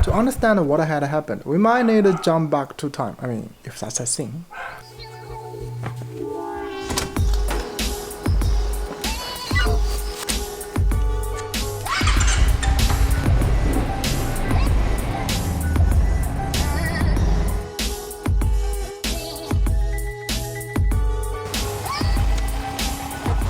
To understand what had happened, we might need to jump back to time. I mean, if that's a thing.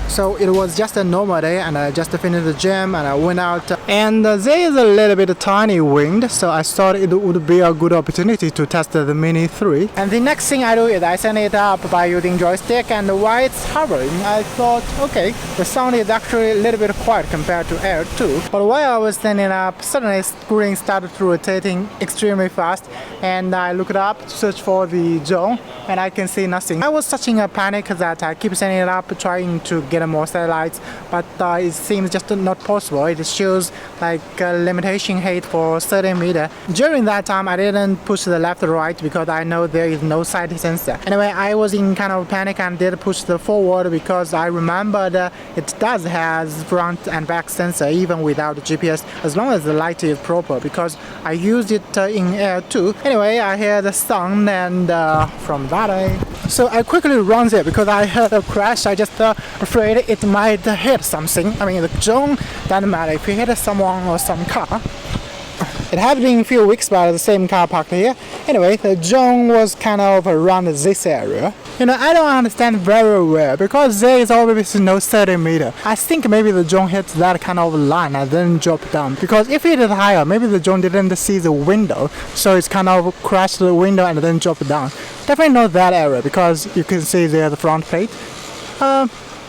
So it was just a normal day and I just finished the gym and I went out and there is a little bit of tiny wind, so I thought it would be a good opportunity to test the Mini 3. And the next thing I do is I send it up by using joystick, and while it's hovering I thought, okay, the sound is actually a little bit quiet compared to Air2. But while I was sending it up, suddenly the screen started rotating extremely fast and I looked up to search for the zone and I can see nothing. I was touching a panic that I keep sending it up trying to get more satellites, but it seems just not possible. It shows like a limitation height for 30 meters. During that time I didn't push the left or right because I know there is no side sensor. Anyway, I was in kind of panic and did push the forward because I remembered it does have front and back sensor even without GPS, as long as the light is proper, because I used it in Air2. Anyway, I hear the sound and from that so I quickly run there because I heard a crash. I just afraid it might hit something. I mean, the drone doesn't matter if you hit someone or some car. It had been a few weeks, but the same car parked here. Anyway, the drone was kind of around this area. You know, I don't understand very well because there is always no 30 meter. I think maybe the drone hits that kind of line and then dropped down. Because if it is higher, maybe the drone didn't see the window, so it's kind of crashed the window and then dropped down. Definitely not that area because you can see there the front plate.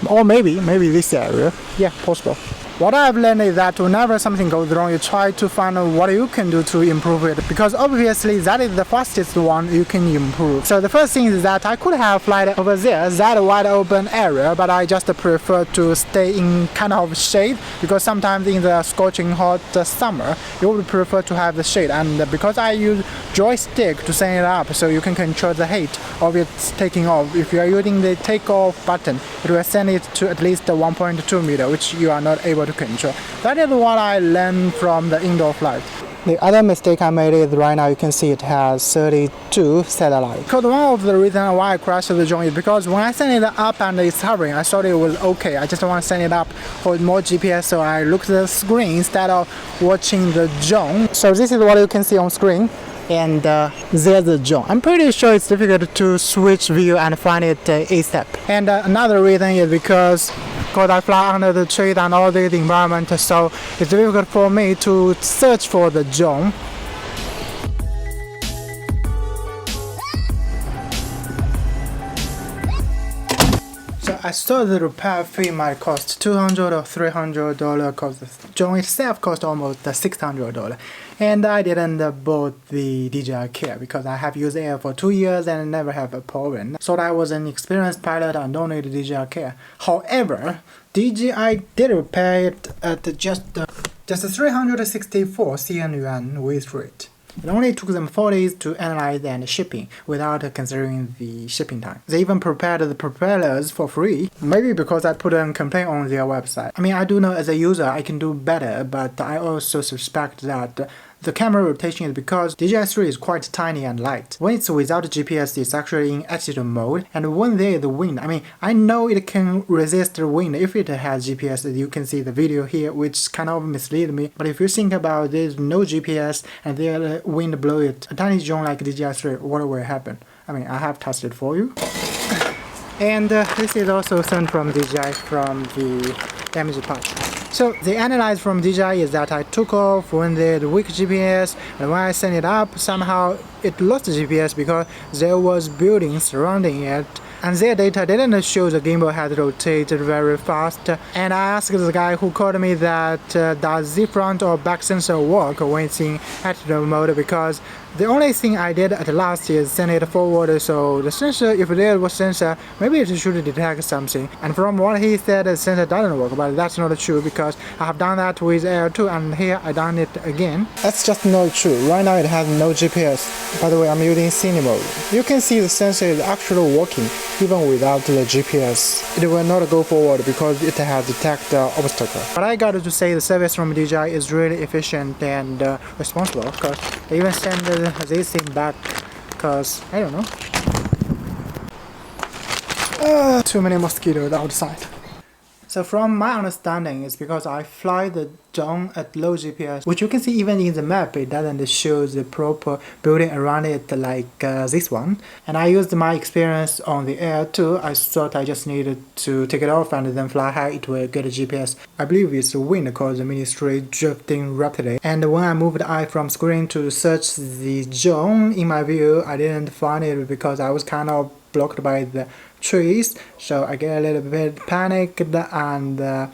Or maybe this area. Yeah, possible. What I've learned is that whenever something goes wrong, you try to find out what you can do to improve it, because obviously that is the fastest one you can improve. So the first thing is that I could have flied over there, that wide open area, but I just prefer to stay in kind of shade, because sometimes in the scorching hot summer you would prefer to have the shade, and because I use joystick to send it up, so you can control the height of its taking off. If you are using the takeoff button, it will send it to at least 1.2 meter, which you are not able to control. That is what I learned from the indoor flight. The other mistake I made is right now you can see it has 32 satellites. Because one of the reasons why I crashed the drone is because when I send it up and it's hovering, I thought it was okay. I just want to send it up for more GPS, so I looked at the screen instead of watching the drone. So this is what you can see on screen. And there's the drone. I'm pretty sure it's difficult to switch view and find it ASAP. And another reason is because I fly under the trees and all this environment, so it's difficult for me to search for the drone. So I saw the repair fee might cost $200 or $300 because the drone itself cost almost $600. And I didn't bought the DJI Care because I have used Air for 2 years and never have a problem. So I was an experienced pilot and don't need DJI Care. However, DJI did repair it at just 364 CNY yuan with rate. It only took them 4 days to analyze and shipping without considering the shipping time. They even prepared the propellers for free, maybe because I put a complaint on their website. I mean, I do know as a user I can do better, but I also suspect that the camera rotation is because DJI 3 is quite tiny and light. When it's without GPS, it's actually in attitude mode, and when there is wind, I mean, I know it can resist the wind if it has GPS. You can see the video here, which kind of mislead me, but if you think about there's no GPS and the wind blow it, a tiny drone like DJI 3, what will happen? I mean, I have tested for you. And this is also sent from DJI from the damaged part. So the analyze from DJI is that I took off when there's weak GPS, and when I sent it up, somehow it lost the GPS because there was buildings surrounding it, and their data didn't show the gimbal had rotated very fast. And I asked the guy who called me that does the front or back sensor work when it's in attitude mode, because the only thing I did at last is send it forward, so the sensor, if there was sensor, maybe it should detect something. And from what he said, the sensor doesn't work, but that's not true because I have done that with Air2 and here I done it again. That's just not true. Right now it has no GPS. By the way, I'm using Cine mode. You can see the sensor is actually working even without the GPS. It will not go forward because it has detected obstacle. But I got to say the service from DJI is really efficient and responsible, because they even send this thing back because, I don't know. Too many mosquitoes outside. So from my understanding, it's because I fly the drone at low GPS, which you can see even in the map, it doesn't show the proper building around it like this one. And I used my experience on the Air2. I thought I just needed to take it off and then fly high, it will get a GPS. I believe it's the wind caused the Ministry drifting rapidly. And when I moved the eye from screen to search the drone, in my view, I didn't find it because I was kind of blocked by the trees, so I get a little bit panicked and I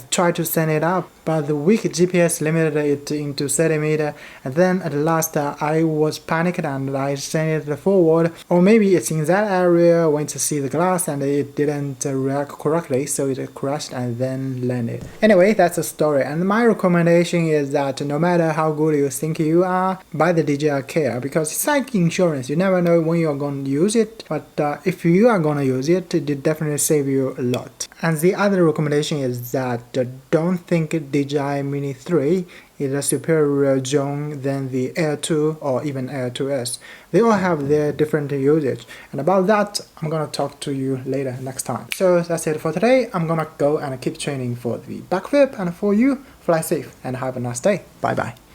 tried to send it up, but the weak GPS limited it into 30 meters, and then at last I was panicked and I sent it forward, or maybe it's in that area, went to see the glass and it didn't react correctly, so it crashed and then landed. Anyway, that's the story, and my recommendation is that no matter how good you think you are, buy the DJI Care, because it's like insurance, you never know when you're going to use it, but if you are going to use it, it definitely save you a lot. And the other recommendation is that don't think DJI Mini 3 is a superior drone than the Air2 or even Air2S. They all have their different usage, and about that I'm gonna talk to you later next time. So that's it for today. I'm gonna go and keep training for the backflip, and for you, fly safe and have a nice day. Bye bye.